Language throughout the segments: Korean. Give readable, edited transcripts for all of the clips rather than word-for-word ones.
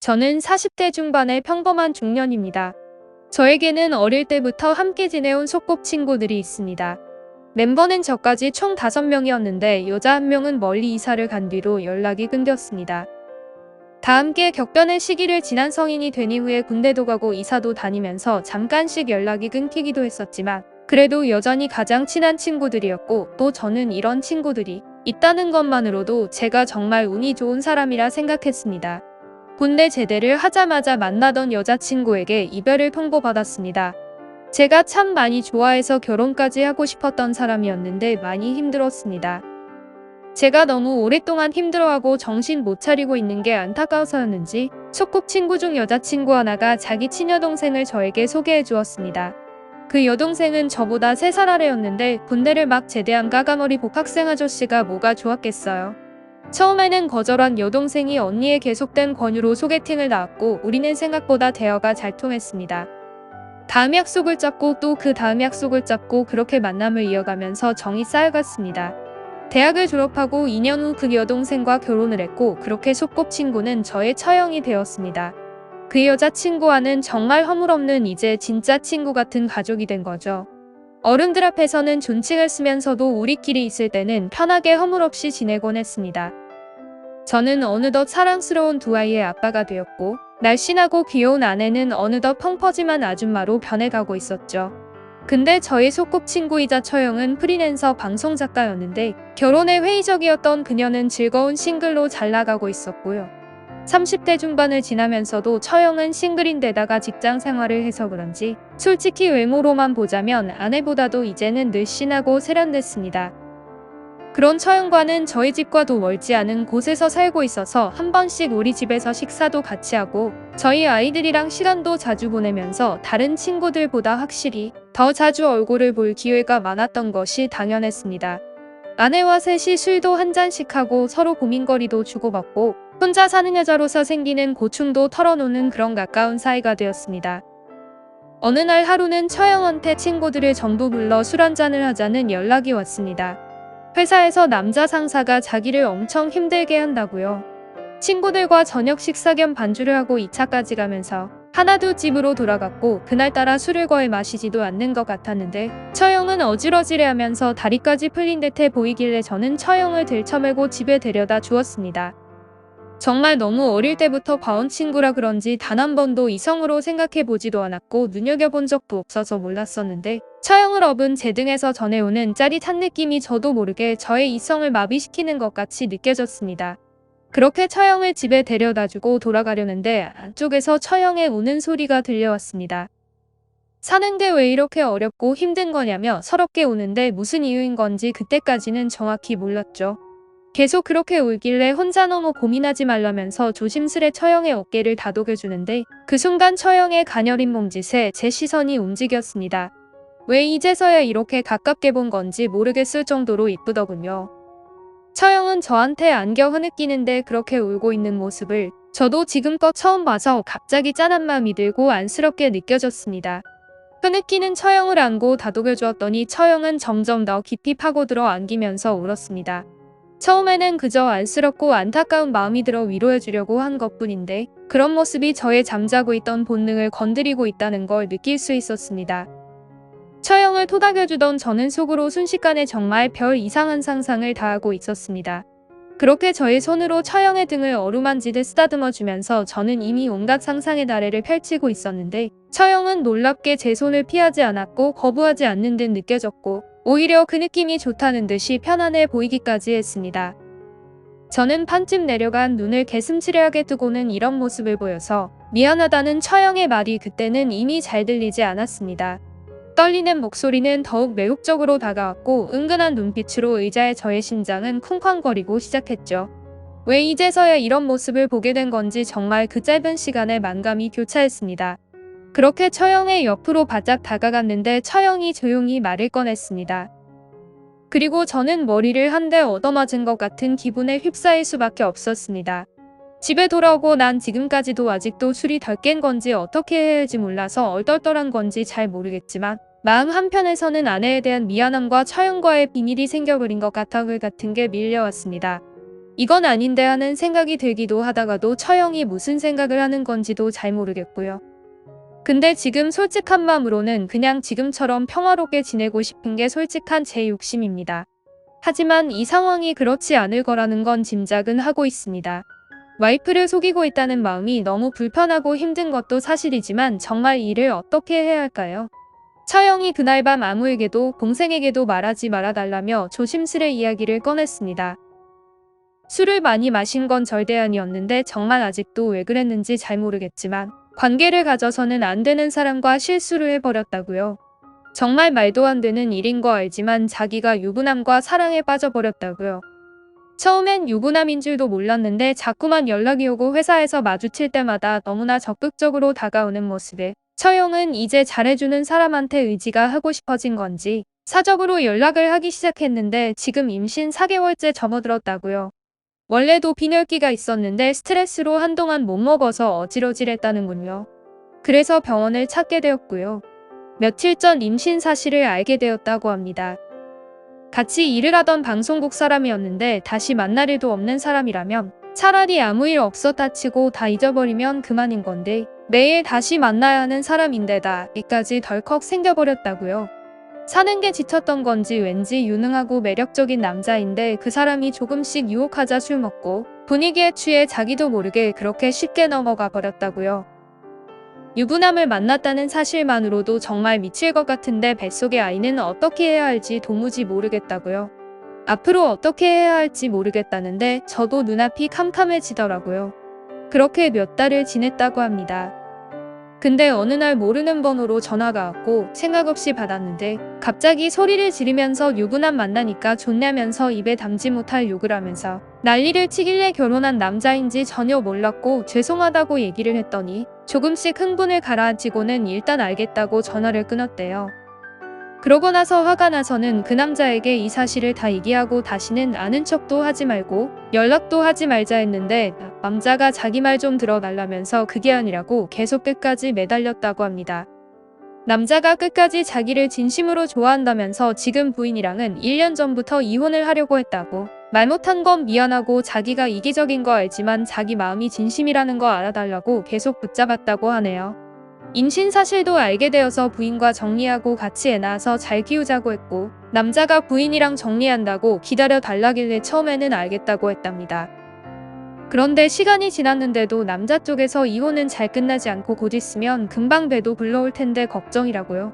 저는 40대 중반의 평범한 중년입니다. 저에게는 어릴 때부터 함께 지내온 소꿉친구들이 있습니다. 멤버는 저까지 총 5명이었는데 여자 1명은 멀리 이사를 간 뒤로 연락이 끊겼습니다. 다 함께 격변의 시기를 지난 성인이 된 이후에 군대도 가고 이사도 다니면서 잠깐씩 연락이 끊기기도 했었지만 그래도 여전히 가장 친한 친구들이었고 또 저는 이런 친구들이 있다는 것만으로도 제가 정말 운이 좋은 사람이라 생각했습니다. 군대 제대를 하자마자 만나던 여자친구에게 이별을 통보받았습니다. 제가 참 많이 좋아해서 결혼까지 하고 싶었던 사람이었는데 많이 힘들었습니다. 제가 너무 오랫동안 힘들어하고 정신 못 차리고 있는 게 안타까워서였는지 소꿉친구 중 여자친구 하나가 자기 친여동생을 저에게 소개해 주었습니다. 그 여동생은 저보다 3살 아래였는데 군대를 막 제대한 까가머리 복학생 아저씨가 뭐가 좋았겠어요. 처음에는 거절한 여동생이 언니의 계속된 권유로 소개팅을 나왔고 우리는 생각보다 대화가 잘 통했습니다. 다음 약속을 잡고 또 그 다음 약속을 잡고 그렇게 만남을 이어가면서 정이 쌓여갔습니다. 대학을 졸업하고 2년 후 그 여동생과 결혼을 했고 그렇게 소꿉친구는 저의 처형이 되었습니다. 그 여자친구와는 정말 허물없는 이제 진짜 친구 같은 가족이 된 거죠. 어른들 앞에서는 존칭을 쓰면서도 우리끼리 있을 때는 편하게 허물없이 지내곤 했습니다. 저는 어느덧 사랑스러운 두 아이의 아빠가 되었고 날씬하고 귀여운 아내는 어느덧 펑퍼짐한 아줌마로 변해가고 있었죠. 근데 저의 소꿉친구이자 처형은 프리랜서 방송작가였는데 결혼에 회의적이었던 그녀는 즐거운 싱글로 잘 나가고 있었고요. 30대 중반을 지나면서도 처형은 싱글인데다가 직장 생활을 해서 그런지 솔직히 외모로만 보자면 아내보다도 이제는 늘씬하고 세련됐습니다. 그런 처형과는 저희 집과도 멀지 않은 곳에서 살고 있어서 한 번씩 우리 집에서 식사도 같이 하고 저희 아이들이랑 시간도 자주 보내면서 다른 친구들보다 확실히 더 자주 얼굴을 볼 기회가 많았던 것이 당연했습니다. 아내와 셋이 술도 한 잔씩 하고 서로 고민거리도 주고받고 혼자 사는 여자로서 생기는 고충도 털어놓는 그런 가까운 사이가 되었습니다. 어느 날 하루는 처형한테 친구들을 전부 불러 술 한잔을 하자는 연락이 왔습니다. 회사에서 남자 상사가 자기를 엄청 힘들게 한다고요. 친구들과 저녁 식사 겸 반주를 하고 2차까지 가면서 하나둘 집으로 돌아갔고 그날따라 술을 거의 마시지도 않는 것 같았는데 처형은 어지러지레하면서 다리까지 풀린 듯해 보이길래 저는 처형을 들쳐매고 집에 데려다 주었습니다. 정말 너무 어릴 때부터 봐온 친구라 그런지 단 한 번도 이성으로 생각해보지도 않았고 눈여겨본 적도 없어서 몰랐었는데 처형을 업은 제 등에서 전해오는 짜릿한 느낌이 저도 모르게 저의 이성을 마비시키는 것 같이 느껴졌습니다. 그렇게 처형을 집에 데려다주고 돌아가려는데 안쪽에서 처형의 우는 소리가 들려왔습니다. 사는 게 왜 이렇게 어렵고 힘든 거냐며 서럽게 우는데 무슨 이유인 건지 그때까지는 정확히 몰랐죠. 계속 그렇게 울길래 혼자 너무 고민하지 말라면서 조심스레 처형의 어깨를 다독여주는데 그 순간 처형의 가녀린 몸짓에 제 시선이 움직였습니다. 왜 이제서야 이렇게 가깝게 본 건지 모르겠을 정도로 이쁘더군요. 처형은 저한테 안겨 흐느끼는데 그렇게 울고 있는 모습을 저도 지금껏 처음 봐서 갑자기 짠한 마음이 들고 안쓰럽게 느껴졌습니다. 흐느끼는 처형을 안고 다독여주었더니 처형은 점점 더 깊이 파고들어 안기면서 울었습니다. 처음에는 그저 안쓰럽고 안타까운 마음이 들어 위로해주려고 한 것뿐인데 그런 모습이 저의 잠자고 있던 본능을 건드리고 있다는 걸 느낄 수 있었습니다. 처형을 토닥여주던 저는 속으로 순식간에 정말 별 이상한 상상을 다 하고 있었습니다. 그렇게 저의 손으로 처형의 등을 어루만지듯 쓰다듬어주면서 저는 이미 온갖 상상의 나래를 펼치고 있었는데 처형은 놀랍게 제 손을 피하지 않았고 거부하지 않는 듯 느껴졌고 오히려 그 느낌이 좋다는 듯이 편안해 보이기까지 했습니다. 저는 반쯤 내려간 눈을 개슴츠레하게 뜨고는 이런 모습을 보여서 미안하다는 처형의 말이 그때는 이미 잘 들리지 않았습니다. 떨리는 목소리는 더욱 매혹적으로 다가왔고 은근한 눈빛으로 의자에 저의 심장은 쿵쾅거리고 시작했죠. 왜 이제서야 이런 모습을 보게 된 건지 정말 그 짧은 시간에 만감이 교차했습니다. 그렇게 처형의 옆으로 바짝 다가갔는데 처형이 조용히 말을 꺼냈습니다. 그리고 저는 머리를 한 대 얻어맞은 것 같은 기분에 휩싸일 수밖에 없었습니다. 집에 돌아오고 난 지금까지도 아직도 술이 덜 깬 건지 어떻게 해야 할지 몰라서 얼떨떨한 건지 잘 모르겠지만 마음 한편에서는 아내에 대한 미안함과 처형과의 비밀이 생겨버린 것 같아 울 같은 게 밀려왔습니다. 이건 아닌데 하는 생각이 들기도 하다가도 처형이 무슨 생각을 하는 건지도 잘 모르겠고요. 근데 지금 솔직한 마음으로는 그냥 지금처럼 평화롭게 지내고 싶은 게 솔직한 제 욕심입니다. 하지만 이 상황이 그렇지 않을 거라는 건 짐작은 하고 있습니다. 와이프를 속이고 있다는 마음이 너무 불편하고 힘든 것도 사실이지만 정말 이를 어떻게 해야 할까요? 처형이 그날 밤 아무에게도 동생에게도 말하지 말아달라며 조심스레 이야기를 꺼냈습니다. 술을 많이 마신 건 절대 아니었는데 정말 아직도 왜 그랬는지 잘 모르겠지만 관계를 가져서는 안 되는 사람과 실수를 해버렸다고요. 정말 말도 안 되는 일인 거 알지만 자기가 유부남과 사랑에 빠져버렸다고요. 처음엔 유부남인 줄도 몰랐는데 자꾸만 연락이 오고 회사에서 마주칠 때마다 너무나 적극적으로 다가오는 모습에 처형은 이제 잘해주는 사람한테 의지가 하고 싶어진 건지 사적으로 연락을 하기 시작했는데 지금 임신 4개월째 접어들었다고요. 원래도 빈혈기가 있었는데 스트레스로 한동안 못 먹어서 어질어질했다는군요. 그래서 병원을 찾게 되었고요. 며칠 전 임신 사실을 알게 되었다고 합니다. 같이 일을 하던 방송국 사람이었는데 다시 만날 일도 없는 사람이라면 차라리 아무 일 없었다 치고 다 잊어버리면 그만인 건데 매일 다시 만나야 하는 사람인데다 이까지 덜컥 생겨버렸다고요. 사는 게 지쳤던 건지 왠지 유능하고 매력적인 남자인데 그 사람이 조금씩 유혹하자 술 먹고 분위기에 취해 자기도 모르게 그렇게 쉽게 넘어가 버렸다고요. 유부남을 만났다는 사실만으로도 정말 미칠 것 같은데 뱃속의 아이는 어떻게 해야 할지 도무지 모르겠다고요. 앞으로 어떻게 해야 할지 모르겠다는데 저도 눈앞이 캄캄해지더라고요. 그렇게 몇 달을 지냈다고 합니다. 근데 어느 날 모르는 번호로 전화가 왔고 생각 없이 받았는데 갑자기 소리를 지르면서 유부남 만나니까 좋냐면서 입에 담지 못할 욕을 하면서 난리를 치길래 결혼한 남자인지 전혀 몰랐고 죄송하다고 얘기를 했더니 조금씩 흥분을 가라앉히고는 일단 알겠다고 전화를 끊었대요. 그러고 나서 화가 나서는 그 남자에게 이 사실을 다 얘기하고 다시는 아는 척도 하지 말고 연락도 하지 말자 했는데 남자가 자기 말 좀 들어달라면서 그게 아니라고 계속 끝까지 매달렸다고 합니다. 남자가 끝까지 자기를 진심으로 좋아한다면서 지금 부인이랑은 1년 전부터 이혼을 하려고 했다고. 말 못한 건 미안하고 자기가 이기적인 거 알지만 자기 마음이 진심이라는 거 알아달라고 계속 붙잡았다고 하네요. 임신 사실도 알게 되어서 부인과 정리하고 같이 애 낳아서 잘 키우자고 했고 남자가 부인이랑 정리한다고 기다려 달라길래 처음에는 알겠다고 했답니다. 그런데 시간이 지났는데도 남자 쪽에서 이혼은 잘 끝나지 않고 곧 있으면 금방 배도 불러올 텐데 걱정이라고요.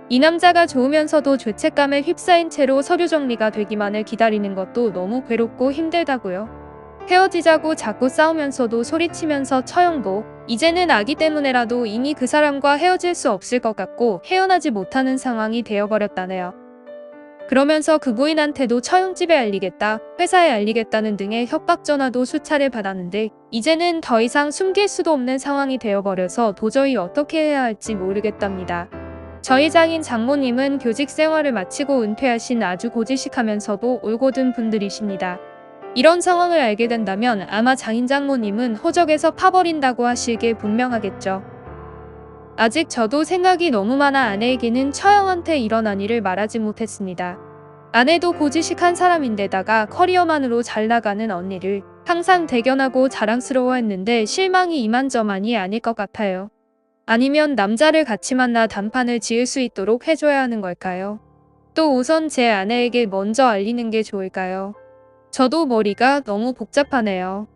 이 남자가 좋으면서도 죄책감에 휩싸인 채로 서류 정리가 되기만을 기다리는 것도 너무 괴롭고 힘들다고요. 헤어지자고 자꾸 싸우면서도 소리치면서 처형도 이제는 아기 때문에라도 이미 그 사람과 헤어질 수 없을 것 같고 헤어나지 못하는 상황이 되어버렸다네요. 그러면서 그 부인한테도 처형집에 알리겠다, 회사에 알리겠다는 등의 협박 전화도 수차례 받았는데 이제는 더 이상 숨길 수도 없는 상황이 되어버려서 도저히 어떻게 해야 할지 모르겠답니다. 저희 장인 장모님은 교직 생활을 마치고 은퇴하신 아주 고지식하면서도 올곧은 분들이십니다. 이런 상황을 알게 된다면 아마 장인 장모님은 호적에서 파버린다고 하실 게 분명하겠죠. 아직 저도 생각이 너무 많아 아내에게는 처형한테 일어난 일을 말하지 못했습니다. 아내도 고지식한 사람인데다가 커리어만으로 잘 나가는 언니를 항상 대견하고 자랑스러워했는데 실망이 이만저만이 아닐 것 같아요. 아니면 남자를 같이 만나 단판을 지을 수 있도록 해줘야 하는 걸까요? 또 우선 제 아내에게 먼저 알리는 게 좋을까요? 저도 머리가 너무 복잡하네요.